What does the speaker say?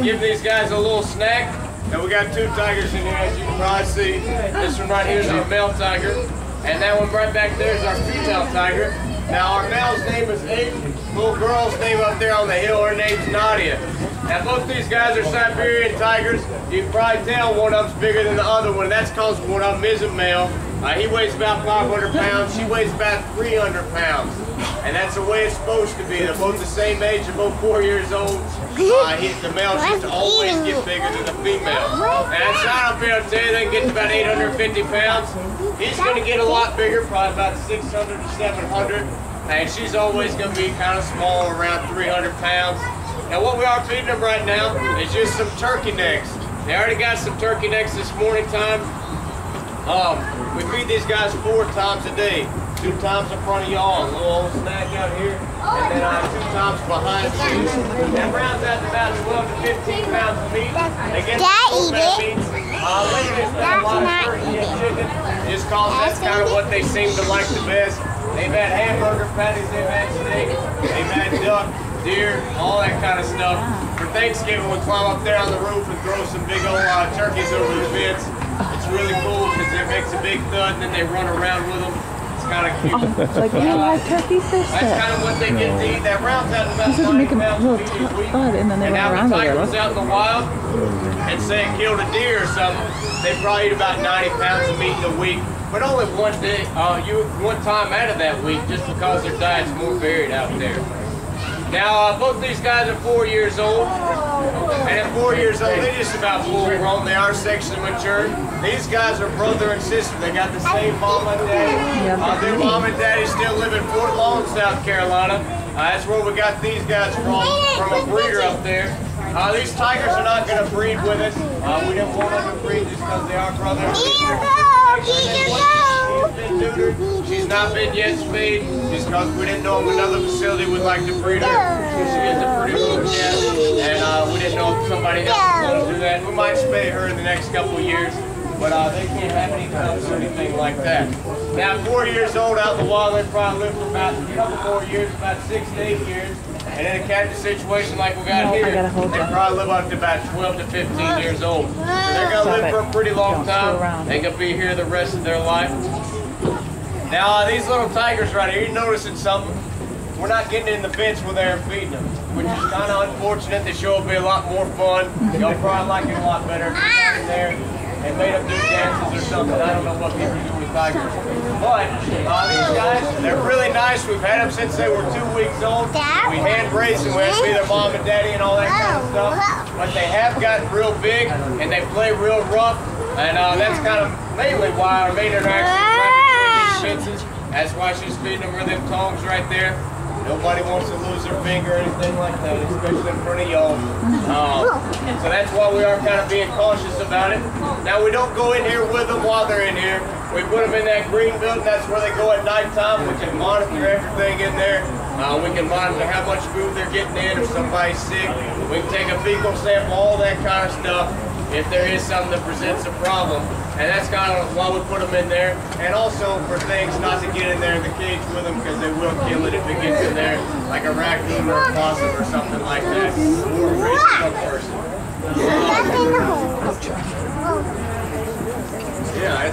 give these guys a little snack. And we got two tigers in here, as you can probably see. This one right here is our male tiger, and that one right back there is our female tiger. Now our male's name is Aiden. Little girl's name up there on the hill, her name's Nadia. Now both these guys are Siberian tigers. You can probably tell one of them's bigger than the other one. That's because one of them is a male. He weighs about 500 pounds. She weighs about 300 pounds. And that's the way it's supposed to be. They're both the same age. They're both 4 years old. The male should always get bigger than the female. And that sign up here will tell you they can get to about 850 pounds. He's going to get a lot bigger, probably about 600 to 700. And she's always going to be kind of small, around 300 pounds. Now what we are feeding them right now is just some turkey necks. They already got some turkey necks this morning time. We feed these guys 4 times a day. 2 times in front of y'all, a little old snack out here, and then 2 times behind you. That rounds out to about 12 to 15 pounds of meat. They get some meat. A lot of turkey and chicken, just cause that's kind of what they seem to like the best. They've had hamburger patties, they've had steak, they've had duck, deer, all that kind of stuff. For Thanksgiving, we climb up there on the roof and throw some big old turkeys over the fence. It's really cool because it makes a big thud and then they run around with them. It's kind of cute. Oh, like you like turkey fish. That's kind of what they get to eat. That rounds out to about 90 pounds of meat each week. And then they run around a little. Now if a tiger was out in the wild and say it killed a deer or something, they probably eat about 90 pounds of meat in a week. But only one day, one time out of that week, just because their diet's more varied out there. Now, both these guys are 4 years old, and at 4 years old, they're just about full grown. They are sexually mature. These guys are brother and sister. They got the same mom and daddy. Their mom and daddy still live in Fort Lawn, South Carolina. That's where we got these guys from a breeder up there. These tigers are not going to breed with us. We didn't want them to breed just because they are brother and sister. She's not been yet spayed just because we didn't know if another facility would like to breed her. She is a pretty little cat, and we didn't know if somebody else was going to do that. We might spay her in the next couple of years, but they can't have any cubs or anything like that. Now, 4 years old out in the wild, they probably live for about a couple more years, about 6 to 8 years. And in a captive situation like we got here, they probably live up to about 12 to 15 years old. So they're going to live for a pretty long time. They can be here the rest of their life. Now, these little tigers right here, you're noticing something. We're not getting in the fence when they're feeding them, which is kind of unfortunate. The show will be a lot more fun. Y'all probably like it a lot better if they're in there and made them do dances or something. I don't know what people do with tigers. But these guys, they're really nice. We've had them since they were 2 weeks old. We hand raised them. We had to be their mom and daddy and all that kind of stuff. But they have gotten real big and they play real rough. And that's kind of mainly why our main interaction is trying to train these fences. That's why she's feeding them with them tongs right there. Nobody wants to lose their finger or anything like that, especially in front of y'all. So that's why we are kind of being cautious about it. Now, we don't go in here with them while they're in here. We put them in that green building. That's where they go at nighttime. We can monitor everything in there. We can monitor how much food they're getting in, if somebody's sick. We can take a fecal sample, all that kind of stuff, if there is something that presents a problem. And that's kind of why we put them in there. And also for things not to get in there in the cage with them, because they will kill it if it gets in there, like a raccoon or a possum or something like that, or a racing person. Yeah, it's